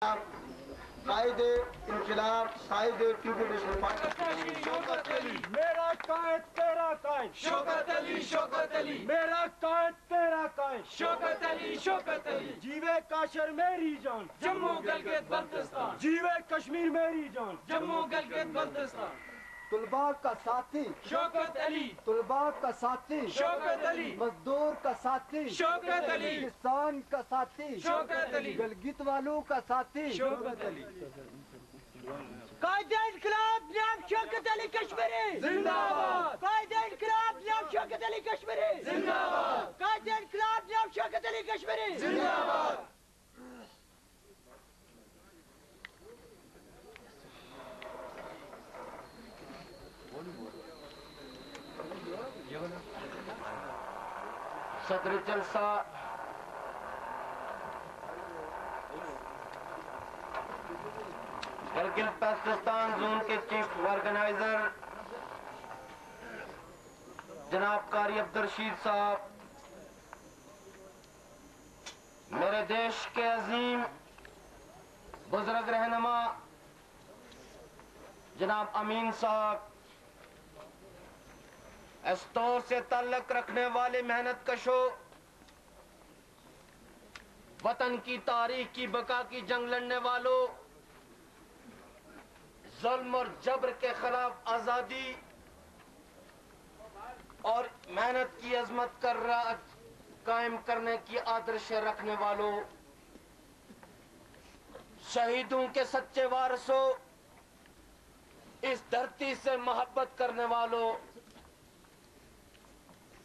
قائد انقلاب قائد Peoples party Shaukat Ali میرا قائد تیرا قائد شوکت علی شوکت علی میرا قائد تیرا قائد شوکت علی شوکت علی جیوے کاشر میری جان جموں گلگت بلتستان جیوے کشمیر میری جان جموں گلگت بلتستان طلباء کا ساتھی شوکت علی طلباء کا ساتھی شوکت علی مزدور کا ساتھی شوکت علی کسان کا ساتھی شوکت علی گلگت والوں کا ساتھی شوکت علی قائد انقلاب جناب شوکت علی کشمیری زندہ باد قائد انقلاب جناب شوکت علی کشمیری زندہ باد قائد انقلاب جناب شوکت علی کشمیری زندہ باد صدر جلسہ گلگت بلتستان زون کے چیف آرگنائزر جناب قاری عبدالرشید صاحب، میرے دیش کے عظیم بزرگ رہنما جناب امین صاحب، اس دور سے تعلق رکھنے والے محنت کشوں، وطن کی تاریخ کی بقا کی جنگ لڑنے والوں، ظلم اور جبر کے خلاف آزادی اور محنت کی عظمت کا راہ قائم کرنے کی آدرش رکھنے والوں، شہیدوں کے سچے وارثوں، اس دھرتی سے محبت کرنے والوں،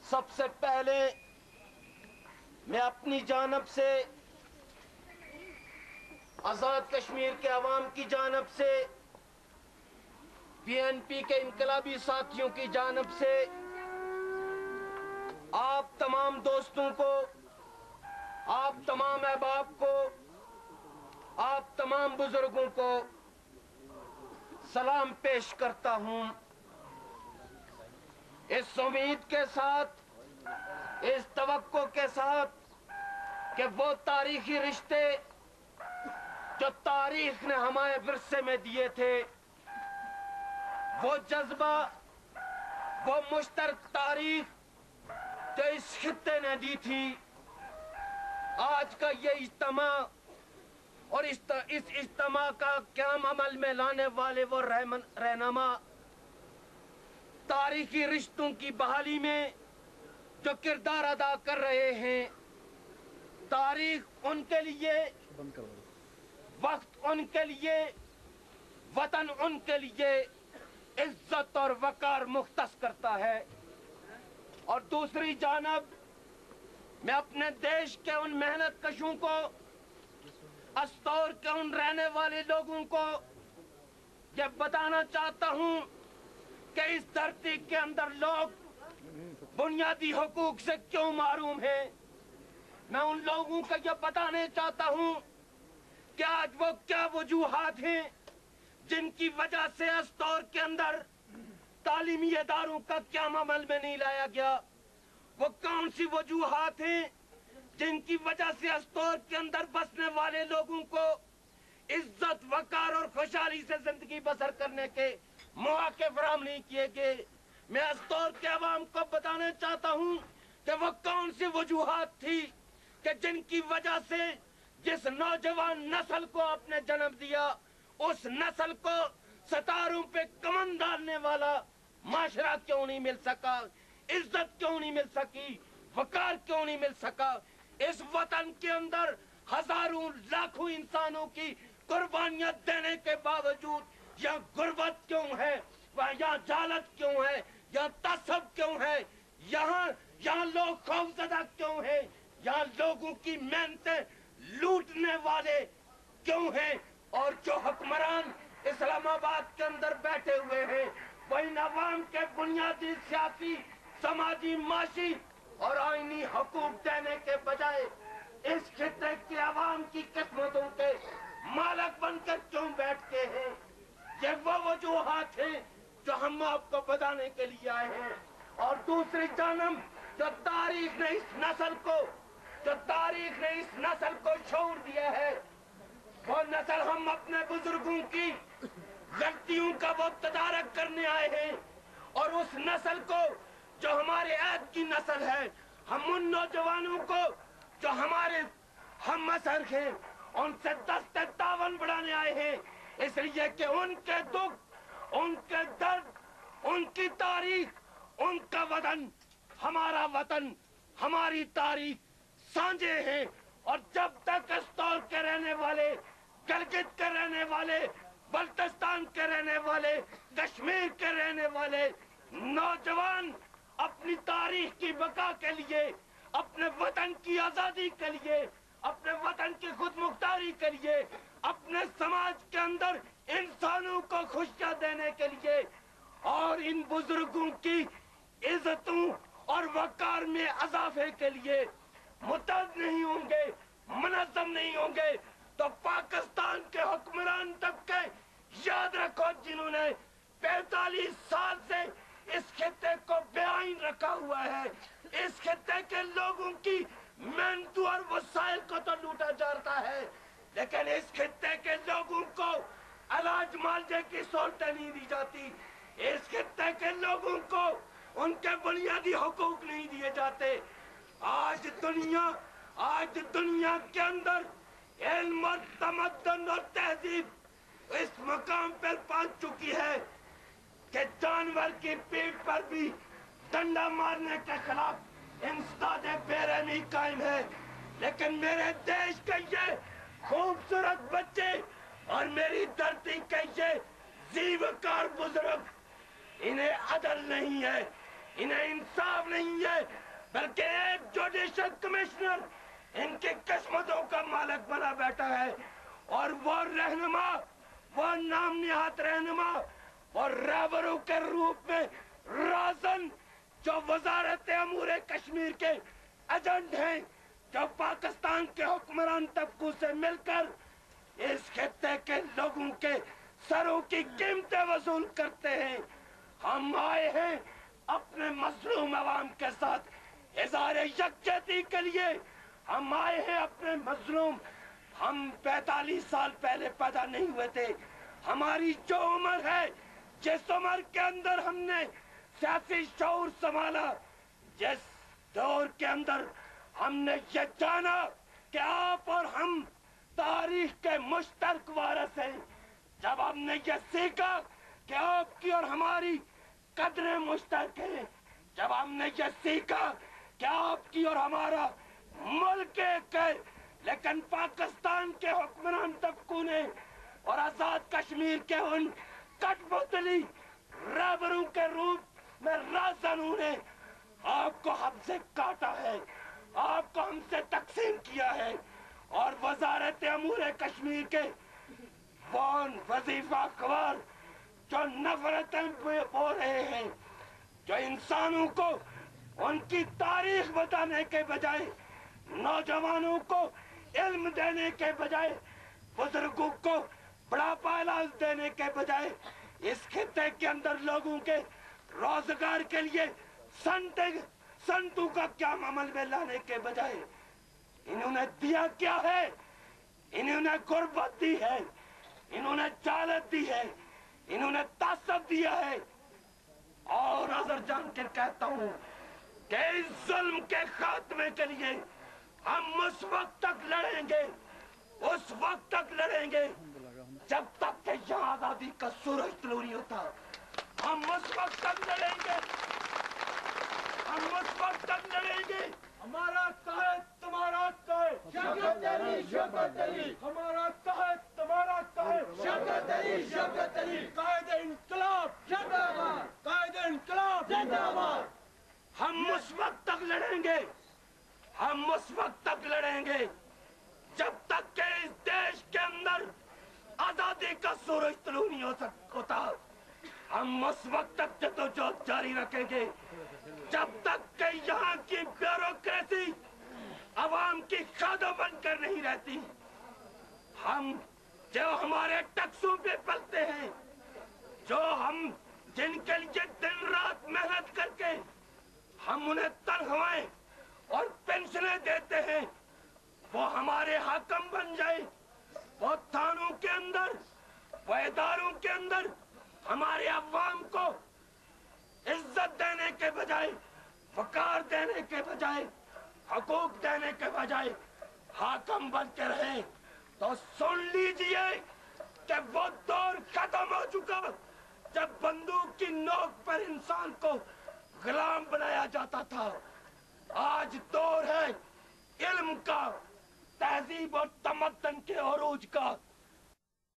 سب سے پہلے میں اپنی جانب سے، آزاد کشمیر کے عوام کی جانب سے، پی این پی کے انقلابی ساتھیوں کی جانب سے آپ تمام دوستوں کو، آپ تمام احباب کو، آپ تمام بزرگوں کو سلام پیش کرتا ہوں، اس امید کے ساتھ، اس توقع کے ساتھ کہ وہ تاریخی رشتے جو تاریخ نے ہمارے ورثے میں دیے تھے، وہ جذبہ، وہ مشترک تاریخ جو اس خطے نے دی تھی، آج کا یہ اجتماع اور اس اجتماع کا قیام عمل میں لانے والے وہ رہنما تاریخی رشتوں کی بحالی میں جو کردار ادا کر رہے ہیں، تاریخ ان کے لیے، وقت ان کے لیے، وطن ان کے لیے عزت اور وقار مختص کرتا ہے۔ اور دوسری جانب میں اپنے دیش کے ان محنت کشوں کو، استور کے ان رہنے والے لوگوں کو یہ بتانا چاہتا ہوں کہ اس دھرتی کے اندر لوگ بنیادی حقوق سے کیوں محروم ہیں۔ میں ان لوگوں کو یہ بتانے چاہتا ہوں کہ آج وہ کیا وجوہات ہیں جن کی وجہ سے استور کے اندر تعلیمی اداروں کا قیام عمل میں نہیں لایا گیا، وہ کون سی وجوہات ہیں جن کی وجہ سے استور کے اندر بسنے والے لوگوں کو عزت، وقار اور خوشحالی سے زندگی بسر کرنے کے مواقع فراہم نہیں کیے گئے۔ میں استور کے عوام کو بتانا چاہتا ہوں کہ وہ کون سی وجوہات تھی کہ جن کی وجہ سے جس نوجوان نسل کو آپ نے جنم دیا، اس نسل کو ستاروں پہ کمند ڈالنے والا معاشرہ کیوں نہیں مل سکا، عزت کیوں نہیں مل سکی، وقار کیوں نہیں مل سکا۔ اس وطن کے اندر ہزاروں لاکھوں انسانوں کی قربانیاں دینے کے باوجود یہاں غربت کیوں ہے، یہاں جہالت کیوں ہے، یہاں تعصب کیوں ہے، یہاں لوگ خوفزدہ کیوں ہیں، یہاں لوگوں کی محنتیں لوٹنے والے کیوں ہیں، اور جو حکمران اسلام آباد کے اندر بیٹھے ہوئے ہیں وہ ان عوام کے بنیادی سیاسی، سماجی، معاشی اور آئینی حقوق دینے کے بجائے اس خطے کے عوام کی قسمتوں کے مالک بن کر کیوں بیٹھتے ہیں۔ یہ وہ وجوہات ہیں جو ہم آپ کو بتانے کے لیے آئے ہیں۔ اور دوسری جانب جو تاریخ نے اس نسل کو شعور دیا ہے وہ نسل ہم اپنے بزرگوں کی غلطیوں کا وہ تدارک کرنے آئے ہیں، اور اس نسل کو جو ہمارے عہد کی نسل ہے، ہم ان نوجوانوں کو جو ہمارے ہم اثر ہیں ان سے دست تعاون بڑھانے آئے ہیں، اس لیے کہ ان کے دکھ، ان کے درد، ان کی تاریخ، ان کا وطن، ہمارا وطن، ہماری تاریخ سانجے ہیں۔ اور جب تک اس دور کے رہنے والے، گلگت کے رہنے والے، بلتستان کے رہنے والے، کشمیر کے رہنے والے نوجوان اپنی تاریخ کی بقا کے لیے، اپنے وطن کی آزادی کے لیے، اپنے وطن کی خود مختاری کے لیے، اپنے سماج کے اندر انسانوں کو خوشیاں دینے کے لیے اور ان بزرگوں کی عزتوں اور وقار میں اضافے کے لیے متحد نہیں ہوں گے، منظم نہیں ہوں گے، تو پاکستان کے حکمران طبقے یاد رکھو جنہوں نے 45 سال سے اس خطے کو بے آئین رکھا ہوا ہے، اس خطے کے لوگوں کی محنتوں اور وسائل کو تو لوٹا جاتا ہے، لیکن اس خطے کے لوگوں کو علاج معالجے کی سہولتیں نہیں دی جاتی، اس خطے کے لوگوں کو ان کے بنیادی حقوق نہیں دیے جاتے۔ آج دنیا کے اندر علم اور تمدن اور تہذیب اس مقام پر پہنچ چکی ہے کہ جانور کی پیٹھ پر بھی ڈنڈا مارنے کے خلاف انسداد بے رحمی قائم ہے، لیکن میرے دیش کے یہ خوبصورت بچے اور میری دھرتی کے یہ زیوکار بزرگ، انہیں عدل نہیں ہے، انہیں انصاف نہیں ہے، بلکہ ایک جوڈیشل کمشنر ان کی قسمتوں کا مالک بنا بیٹھا ہے، اور وہ رہنما، وہ نام نہاد رہنما اور رہبروں کے روپ میں رازن جو وزارت امور کشمیر کے ایجنٹ ہیں، جو پاکستان کے حکمران طبقوں سے مل کر اس خطے کے لوگوں کے سروں کی قیمتیں وصول کرتے ہیں۔ ہم آئے ہیں اپنے مظلوم عوام کے ساتھ اظہار یکجہتی کے لیے، ہم آئے ہیں اپنے مظلوم، ہم 45 سال پہلے پیدا نہیں ہوئے تھے، ہماری جو عمر ہے، جس عمر کے اندر ہم نے سیاسی شعور سنبھالا، جس دور کے اندر ہم نے یہ جانا کہ آپ اور ہم تاریخ کے مشترک وارث ہیں، جب ہم نے یہ سیکھا کہ آپ کی اور ہماری قدریں مشترک ہیں، جب ہم نے یہ سیکھا کہ آپ کی اور ہمارا ملک ایک ہے، لیکن پاکستان کے حکمران طبقوں نے اور آزاد کشمیر کے ان کٹ بتلی رہبروں کے روپ میں رازنوں نے آپ کو ہم سے کاٹا ہے، آپ کو ہم سے تقسیم کیا ہے، اور وزارت امور کشمیر کے وہ وظیفہ خوار جو نفرتیں بو رہے ہیں، جو انسانوں کو ان کی تاریخ بتانے کے بجائے، نوجوانوں کو علم دینے کے بجائے، بزرگوں کو بڑھاپا علاج دینے کے بجائے، اس خطے کے اندر لوگوں کے روزگار کے لیے سنتوں کا قیام عمل میں لانے کے بجائے انہوں نے دیا کیا ہے؟ انہوں نے غربت دی ہے، انہوں نے جہالت دی ہے، انہوں نے تعصب دیا ہے۔ اور نظر جان کر کہتا ہوں کہ اس ظلم کے خاتمے کے لیے ہم اس وقت تک لڑیں گے، اس وقت تک لڑیں گے جب تک کہ یہاں آزادی کا سورج طلوع نہیں ہوتا۔ ہم اس وقت تک لڑیں گے، ہم اس وقت تک لڑیں گے۔ ہمارا قائد تمہارا قائد، شوکت علی، شوکت علی، ہمارا قائد تمہارا قائد، شوکت علی، شوکت علی، قائد انقلاب، زندہ باد، قائد انقلاب، زندہ باد۔ ہم اس وقت تک لڑیں گے، ہم اس وقت تک لڑیں گے جب تک کہ اس دیش کے اندر آزادی کا سورج طلوع نہیں ہوتا۔ ہم اس وقت تک جدوجہد جاری رکھیں گے جب تک کہ یہاں کی بیوروکریسی عوام کی خادم بن کر نہیں رہتی۔ ہم جو ہمارے ٹیکسوں پہ پلتے ہیں، جو ہم جن کے لیے دن رات محنت کر کے ہم انہیں تنخواہیں اور پینشنیں دیتے ہیں، وہ ہمارے حاکم بن جائیں، وہ تھانوں کے اندر وہ اداروں کے اندر ہمارے عوام کو عزت دینے کے بجائے وقار دینے کے بجائے حقوق دینے کے بجائے حاکم بن کے رہے تو سن لیجئے کہ وہ دور ختم ہو چکا جب بندوق کی نوک پر انسان کو غلام بنایا جاتا تھا. آج دور ہے علم کا، تہذیب اور تمدن کے عروج کا.